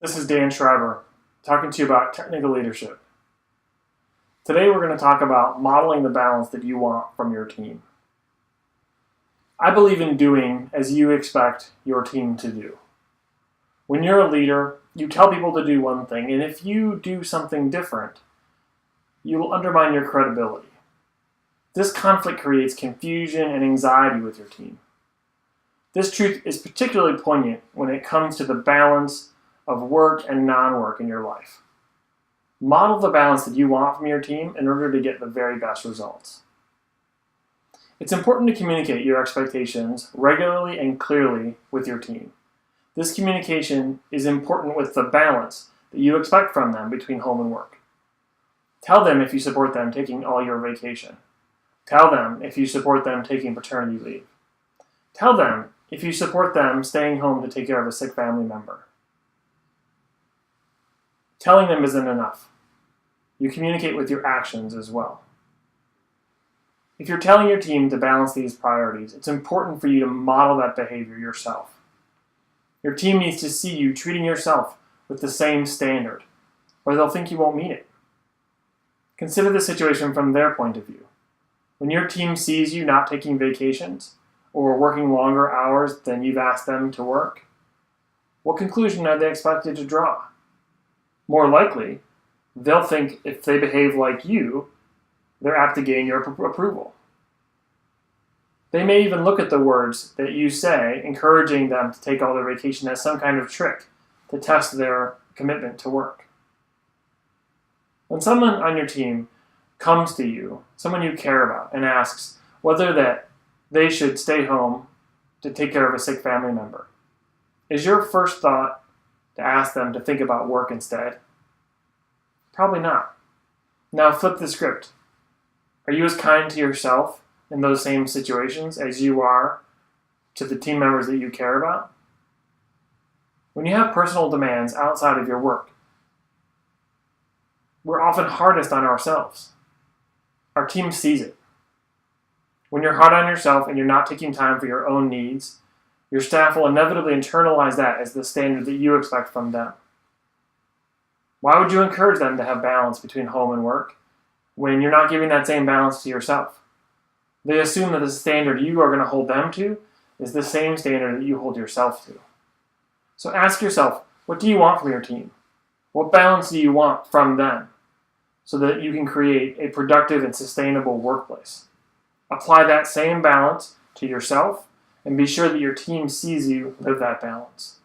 This is Dan Schreiber talking to you about technical leadership. Today we're going to talk about modeling the balance that you want from your team. I believe in doing as you expect your team to do. When you're a leader, you tell people to do one thing, and if you do something different, you will undermine your credibility. This conflict creates confusion and anxiety with your team. This truth is particularly poignant when it comes to the balance of work and non-work in your life. Model the balance that you want from your team in order to get the very best results. It's important to communicate your expectations regularly and clearly with your team. This communication is important with the balance that you expect from them between home and work. Tell them if you support them taking all your vacation. Tell them if you support them taking paternity leave. Tell them if you support them staying home to take care of a sick family member. Telling them isn't enough. You communicate with your actions as well. If you're telling your team to balance these priorities, it's important for you to model that behavior yourself. Your team needs to see you treating yourself with the same standard, or they'll think you won't mean it. Consider the situation from their point of view. When your team sees you not taking vacations or working longer hours than you've asked them to work, what conclusion are they expected to draw? More likely, they'll think if they behave like you, they're apt to gain your approval. They may even look at the words that you say, encouraging them to take all their vacation, as some kind of trick to test their commitment to work. When someone on your team comes to you, someone you care about, and asks whether that they should stay home to take care of a sick family member, is your first thought to ask them to think about work instead? Probably not. Now flip the script. Are you as kind to yourself in those same situations as you are to the team members that you care about? When you have personal demands outside of your work, we're often hardest on ourselves. Our team sees it. When you're hard on yourself and you're not taking time for your own needs, your staff will inevitably internalize that as the standard that you expect from them. Why would you encourage them to have balance between home and work when you're not giving that same balance to yourself? They assume that the standard you are going to hold them to is the same standard that you hold yourself to. So ask yourself, what do you want from your team? What balance do you want from them so that you can create a productive and sustainable workplace? Apply that same balance to yourself and be sure that your team sees you live that balance.